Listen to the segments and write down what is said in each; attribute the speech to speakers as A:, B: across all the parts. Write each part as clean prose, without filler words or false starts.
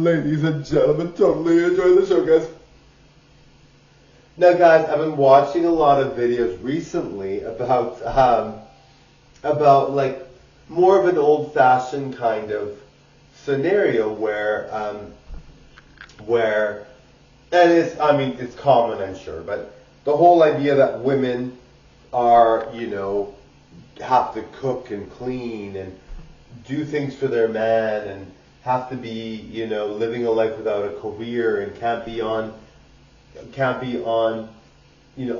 A: Ladies and gentlemen, totally enjoy the show, guys. Now, guys, I've been watching a lot of videos recently about like more of an old-fashioned kind of scenario where and it's common, I'm sure, but the whole idea that women are, have to cook and clean and do things for their man and have to be, living a life without a career and can't be on,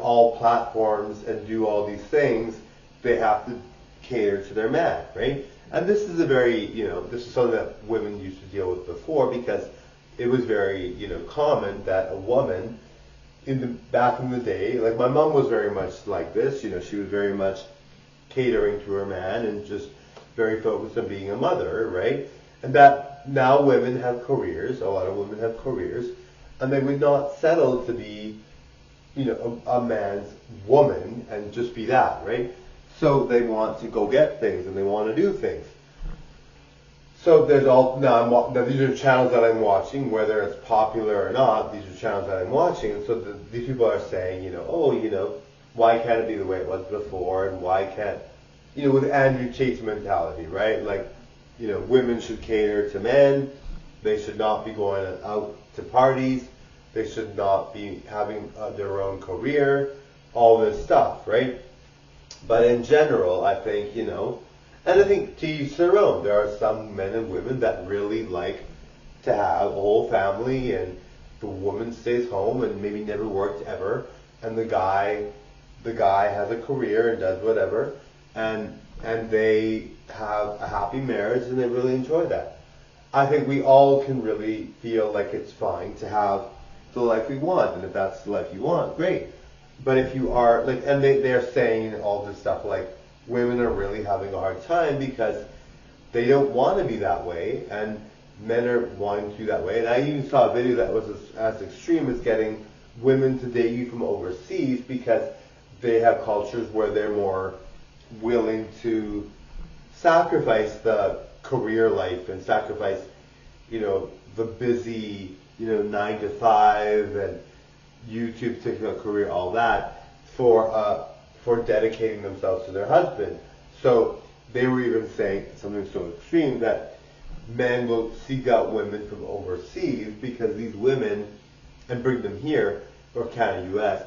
A: all platforms and do all these things. They have to cater to their man, right? And this is this is something that women used to deal with before, because it was very, common that a woman back in the day, like my mom was very much like this, she was very much catering to her man and just very focused on being a mother, right? And that now women have careers, a lot of women have careers, and they would not settle to be, a man's woman and just be that, right? So they want to go get things and they want to do things. So there's now these are channels that I'm watching, whether it's popular or not. These are channels that I'm watching, and so these people are saying, why can't it be the way it was before, and why can't, with Andrew Tate's mentality, right? Like, women should cater to men. They should not be going out to parties. They should not be having their own career. All this stuff, right? But in general, I think, and I think to each their own. There are some men and women that really like to have a whole family, and the woman stays home and maybe never worked ever, and the guy has a career and does whatever, and they have a happy marriage and they really enjoy that. I think we all can really feel like it's fine to have the life we want, and if that's the life you want, great. But if you are and they're saying all this stuff like women are really having a hard time because they don't want to be that way, and men are wanting to be that way. And I even saw a video that was as extreme as getting women to date you from overseas because they have cultures where they're more willing to sacrifice the career life and sacrifice, the busy, 9 to 5 and YouTube, TikTok career, all that for dedicating themselves to their husband. So they were even saying something so extreme that men will seek out women from overseas because these women, and bring them here, or Canada, US,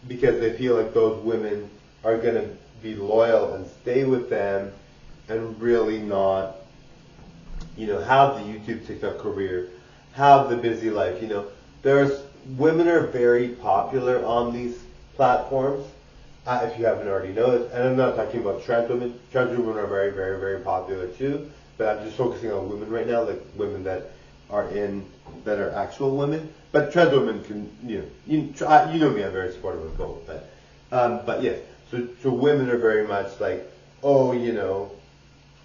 A: because they feel like those women are going to be loyal and stay with them and really not, have the YouTube, TikTok career, have the busy life. Women are very popular on these platforms, if you haven't already noticed. And I'm not talking about trans women. Trans women are very, very, very popular too. But I'm just focusing on women right now, like women that are actual women. But trans women can, you know me, I'm very supportive of both. But yes, so women are very much like,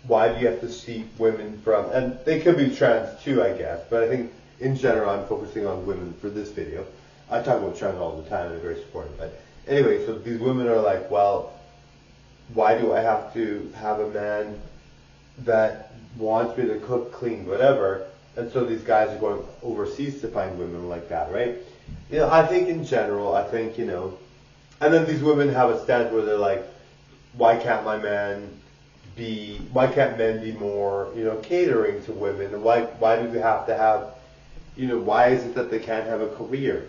A: why do you have to seek women from? And they could be trans too, I guess. But I think in general, I'm focusing on women for this video. I talk about trans all the time and I'm very supportive. But anyway, so these women are like, well, why do I have to have a man that wants me to cook, clean, whatever? And so these guys are going overseas to find women like that, right? I think in general, and then these women have a stance where they're like, why can't men be more, catering to women? And why do they have to have, why is it that they can't have a career,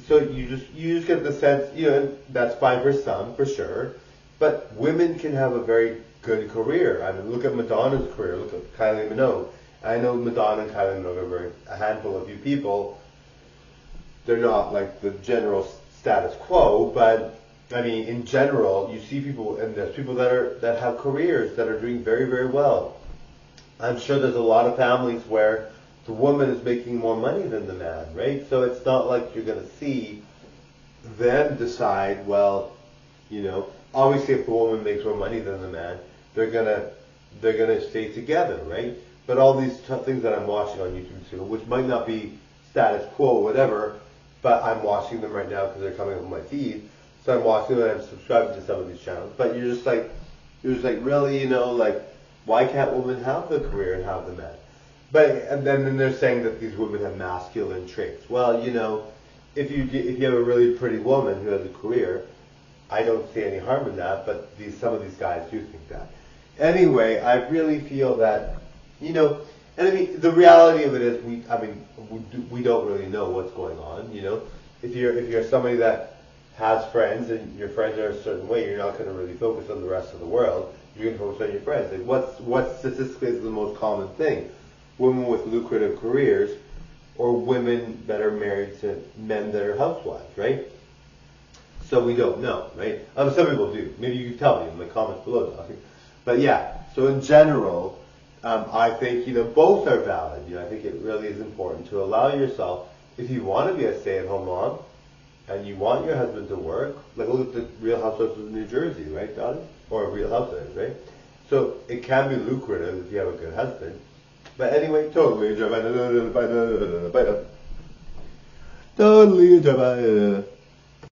A: So you just get the sense, and that's fine for some, for sure, but women can have a very good career. I mean, look at Madonna's career, look at Kylie Minogue. I know Madonna and Kylie Minogue are a handful of you people. They're not like the general status quo, but I mean, in general, you see people, and there's people that have careers that are doing very, very well. I'm sure there's a lot of families where the woman is making more money than the man, right? So it's not like you're going to see them decide, well, obviously if the woman makes more money than the man, they're gonna stay together, right? But all these things that I'm watching on YouTube too, which might not be status quo or whatever, but I'm watching them right now because they're coming up on my feed. So I'm watching them and I'm subscribing to some of these channels. But you're just like, really, why can't women have the career and have the man? But and then they're saying that these women have masculine traits. Well, if you have a really pretty woman who has a career, I don't see any harm in that. But some of these guys do think that. Anyway, I really feel that, and I mean the reality of it is we don't really know what's going on. If you're somebody that has friends and your friends are a certain way, you're not going to really focus on the rest of the world. You're going to focus on your friends. Like what statistically is the most common thing? Women with lucrative careers, or women that are married to men that are housewives, right? So we don't know, right? Some people do. Maybe you can tell me in the comments below. But yeah, so in general, I think both are valid. I think it really is important to allow yourself, if you want to be a stay-at-home mom, and you want your husband to work, like look at the Real Housewives of New Jersey, right, Dottie? Or Real Housewives, right? So it can be lucrative if you have a good husband. But anyway, totally.